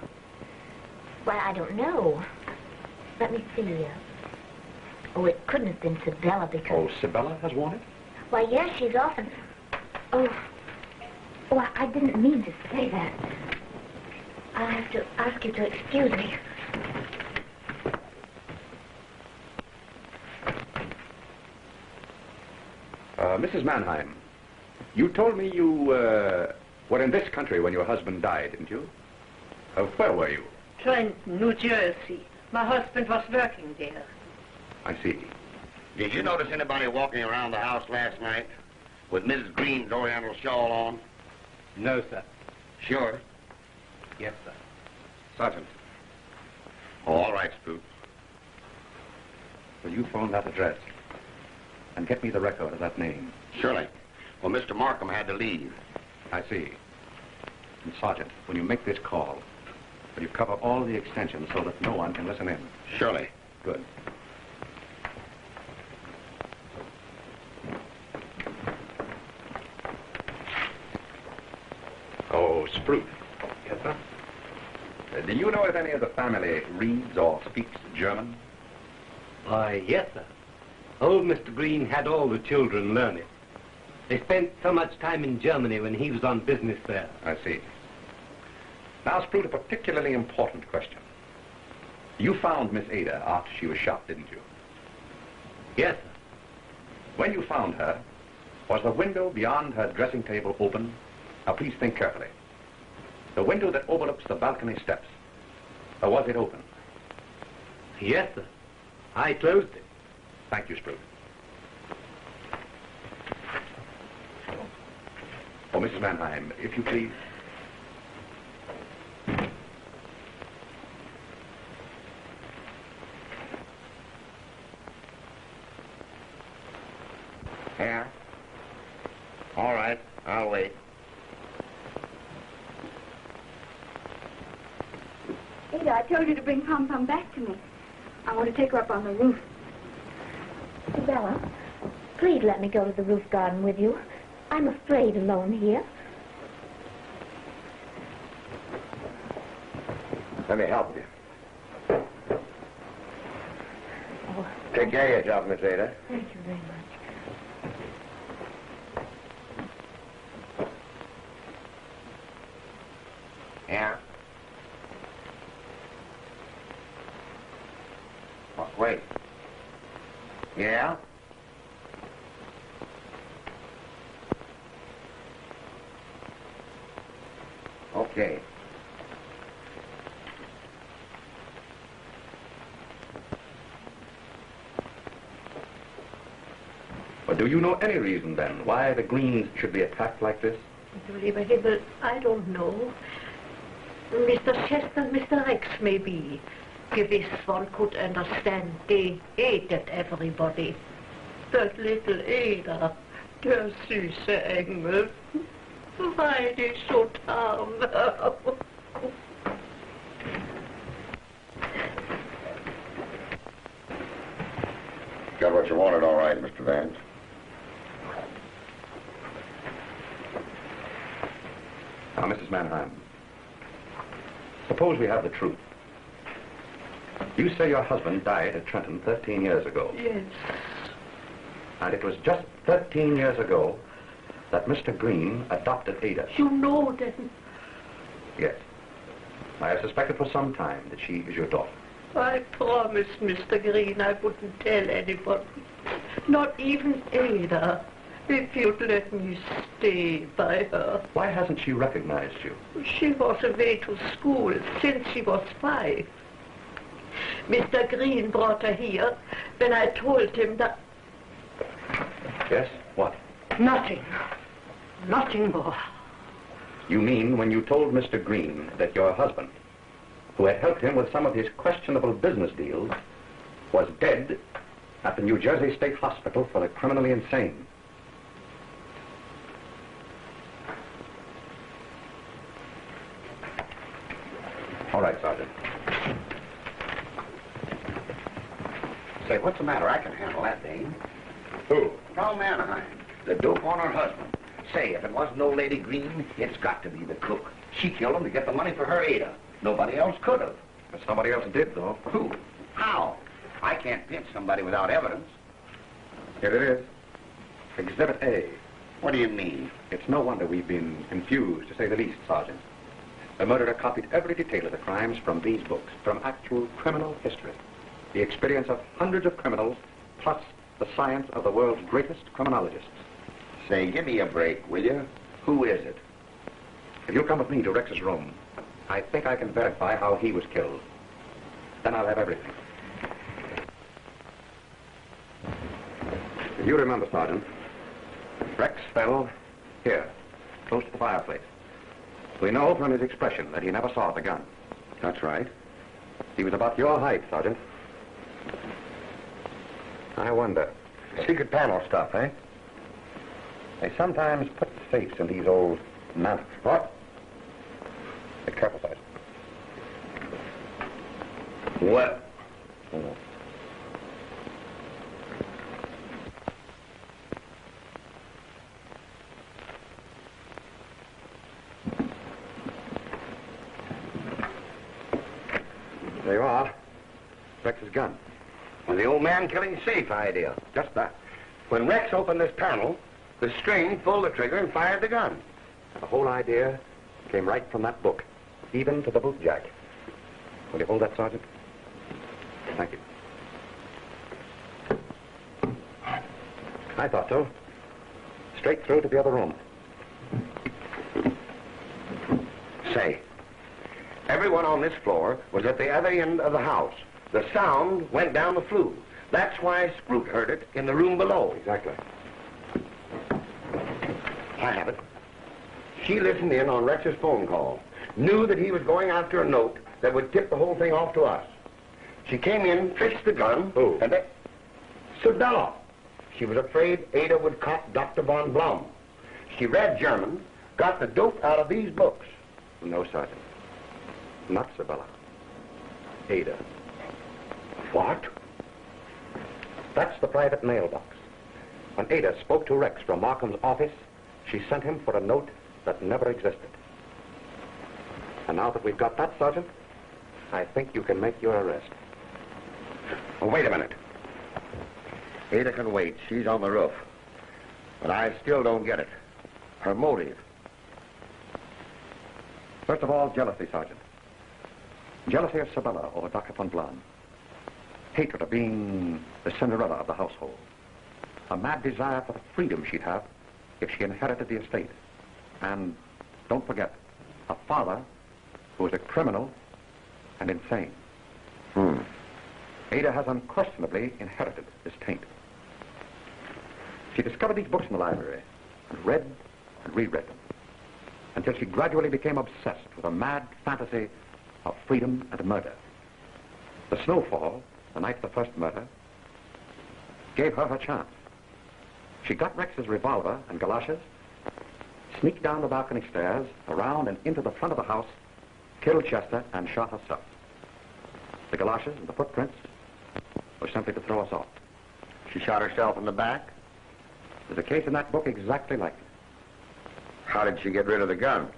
Why, I don't know. Let me see. Oh, it couldn't have been Sabella because... Oh, Sabella has worn it? Why, yes, she's often... Oh, I didn't mean to say that. I'll have to ask you to excuse me. Mrs. Mannheim, you told me you were in this country when your husband died, didn't you? Where were you? Trenton, New Jersey. My husband was working there. I see. Did you notice anybody walking around the house last night with Mrs. Greene's oriental shawl on? No, sir. Sure? Yes, sir. Sergeant. Oh, all right, Spook. Will you phone that address and get me the record of that name? Surely. Well, Mr. Markham had to leave. I see. And Sergeant, when you make this call, will you cover all the extensions so that no one can listen in? Surely. Good. Oh, Spruce. Yes, sir? Do you know if any of the family reads or speaks German? Why, yes, sir. Old Mr. Greene had all the children learn it. They spent so much time in Germany when he was on business there. I see. Now, Spruce, a particularly important question. You found Miss Ada after she was shot, didn't you? Yes, sir. When you found her, was the window beyond her dressing table open? Now, please think carefully. The window that overlooks the balcony steps, or was it open? Yes, sir. I closed it. Thank you, Spruce. Oh, Mrs. Mannheim, if you please. Yeah? All right, I'll wait. Ada, I told you to bring Pom Pom back to me. I want to take her up on the roof. Isabella, please let me go to the roof garden with you. I'm afraid alone here. Let me help you. Oh, Take care of yourself, Miss Ada. thank you very much. Yeah? Oh, wait. Yeah? Okay. But do you know any reason, then, why the Greenes should be attacked like this? Du lieber Himmel, I don't know. Mr. Chester and Mr. Rex, maybe. Gewiss one could understand. They hated everybody. That little Ada, der süße Engel. Why they so arm? Got what you wanted, all right, Mr. Vance. Now, Mrs. Mannheim, suppose we have the truth. You say your husband died at Trenton 13 years ago. Yes. And it was just 13 years ago that Mr. Greene adopted Ada. You know then. Yes. I have suspected for some time that she is your daughter. I promised Mr. Greene I wouldn't tell anyone. Not even Ada. If you'd let me stay by her. Why hasn't she recognized you? She was away to school since she was 5. Mr. Greene brought her here when I told him that... Yes? What? Nothing. Nothing more. You mean when you told Mr. Greene that your husband, who had helped him with some of his questionable business deals, was dead at the New Jersey State Hospital for the criminally insane? right, Sergeant. Say, what's the matter? I can handle that, Dane. Who? From Anaheim. The dope on her husband. Say, if it wasn't old Lady Greene, it's got to be the cook. She killed him to get the money for her Ada. Nobody else could have. But somebody else did, though. Who? How? I can't pinch somebody without evidence. Here it is. Exhibit A. What do you mean? It's no wonder we've been confused, to say the least, Sergeant. The murderer copied every detail of the crimes from these books, from actual criminal history. The experience of hundreds of criminals, plus the science of the world's greatest criminologists. Say, give me a break, will you? Who is it? If you'll come with me to Rex's room, I think I can verify how he was killed. Then I'll have everything. If you remember, Sergeant, Rex fell here, close to the fireplace. We know from his expression that he never saw the gun. That's right. He was about your height, Sergeant. I wonder. Secret panel stuff, eh? They sometimes put safes in these old mantles. What? Be careful, Sergeant. What? Oh. There you are. Rex's gun. Well, the old man killing safe idea. Just that. When Rex opened this panel, the string pulled the trigger and fired the gun. The whole idea came right from that book, even to the boot jack. Will you hold that, Sergeant? Thank you. I thought so. Straight through to the other room. Say, everyone on this floor was at the other end of the house. The sound went down the flue. That's why Scroot heard it in the room below. Exactly. I have it. She listened in on Rex's phone call. Knew that he was going after a note that would tip the whole thing off to us. She came in, fixed the gun. Who? And then... Sudella. She was afraid Ada would cop Dr. von Blum. She read German, got the dope out of these books. No, Sergeant. Not Sabella. Ada. What? That's the private mailbox. When Ada spoke to Rex from Markham's office, she sent him for a note that never existed. And now that we've got that, Sergeant, I think you can make your arrest. Oh, wait a minute. Ada can wait. She's on the roof. But I still don't get it. Her motive. First of all, jealousy, Sergeant. Jealousy of Sabella over Dr. von Blum. Hatred of being the Cinderella of the household. A mad desire for the freedom she'd have if she inherited the estate. And don't forget, a father who was a criminal and insane. Ada has unquestionably inherited this taint. She discovered these books in the library and read and reread them until she gradually became obsessed with a mad fantasy of freedom and murder. The snowfall, the night of the first murder, gave her her chance. She got Rex's revolver and galoshes, sneaked down the balcony stairs, around and into the front of the house, killed Chester, and shot herself. The galoshes and the footprints were simply to throw us off. She shot herself in the back? There's a case in that book exactly like it. How did she get rid of the gun?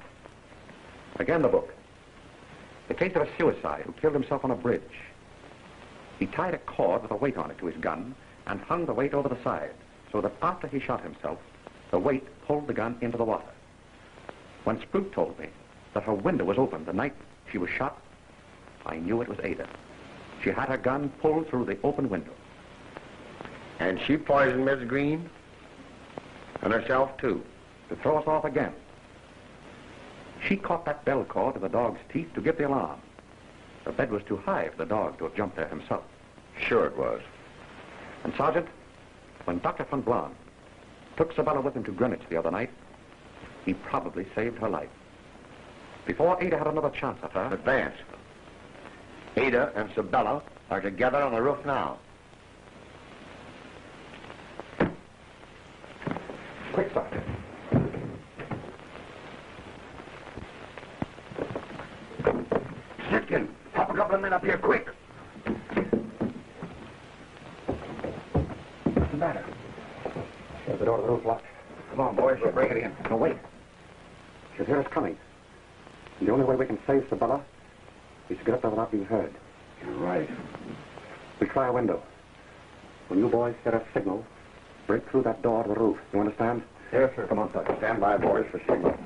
Again, the book. The case of a suicide who killed himself on a bridge. He tied a cord with a weight on it to his gun and hung the weight over the side so that after he shot himself, the weight pulled the gun into the water. When Scroot told me that her window was open the night she was shot, I knew it was Ada. She had her gun pulled through the open window. And she poisoned Miss Greene? And herself, too? To throw us off again. She caught that bell cord in the dog's teeth to give the alarm. The bed was too high for the dog to have jumped there himself. Sure it was. And, Sergeant, when Dr. von Blum took Sabella with him to Greenwich the other night, he probably saved her life. Before Ada had another chance at her... Vance. Ada and Sabella are together on the roof now. Quick, Sergeant. Redskin, pop a couple of men up here, quick. What's the matter? The door to the roof locked. Come on, boys, we'll break it in. No, wait. She'll hear us coming. And the only way we can save Sabella is to get up there without being heard. You're right. We'll try a window. When you boys get a signal, break through that door to the roof. You understand? Yes, sir. Come on, Sergeant. Stand by, boys, for signal.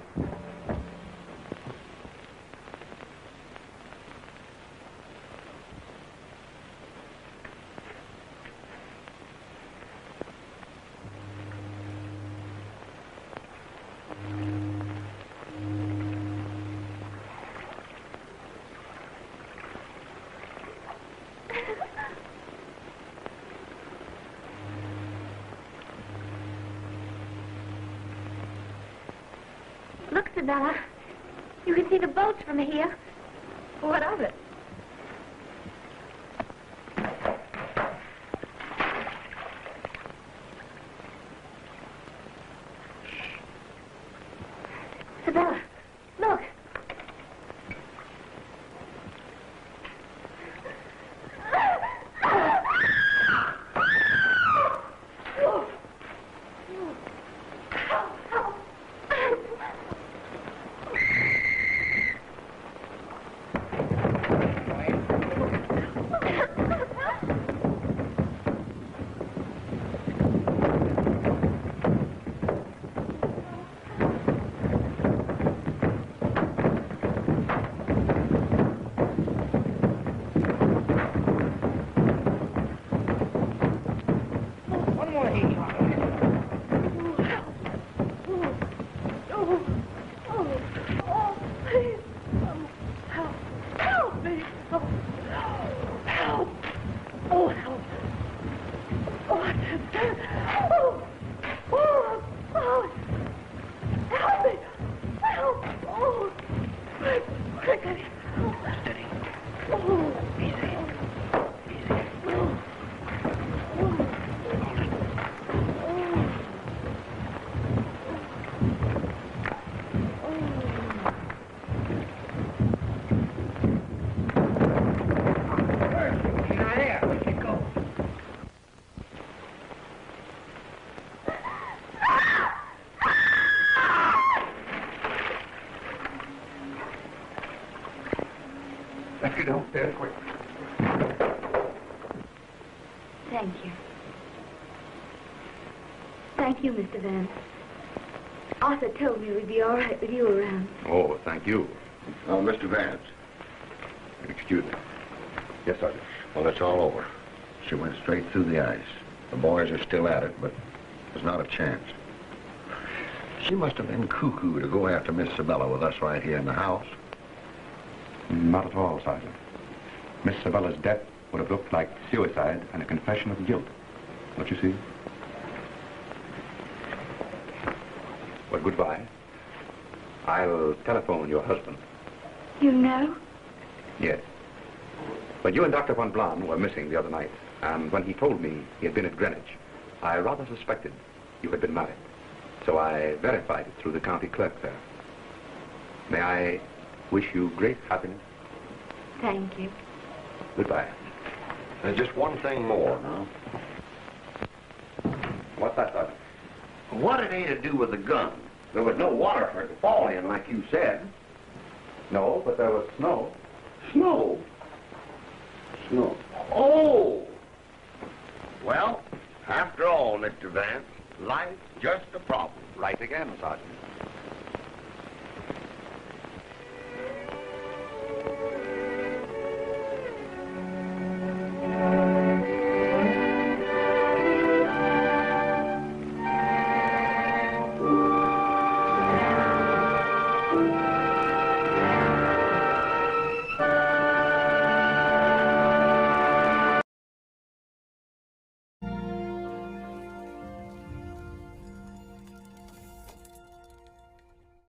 Look, Sabella. You can see the boats from here. What of it? Sabella, look. Let's get downstairs quick. Thank you. Thank you, Mr. Vance. Arthur told me we'd be all right with you around. Oh, thank you. Oh, Mr. Vance. Excuse me. Yes, Sergeant. Well, it's all over. She went straight through the ice. The boys are still at it, but there's not a chance. She must have been cuckoo to go after Miss Sabella with us right here in the house. Not at all, Sergeant. Miss Sabella's death would have looked like suicide and a confession of guilt. Don't you see? Well, goodbye. I'll telephone your husband. You know? Yes. But you and Dr. Von Blon were missing the other night, and when he told me he had been at Greenwich, I rather suspected you had been married. So I verified it through the county clerk there. May I wish you great happiness? Thank you. Goodbye. There's just one thing more, now. What's that, Sergeant? What did Ada do with the gun? There was no water for it to fall in, like you said. No, but there was snow. Snow? Snow. Oh! Well, after all, Mr. Vance, life's just a problem. Right again, Sergeant.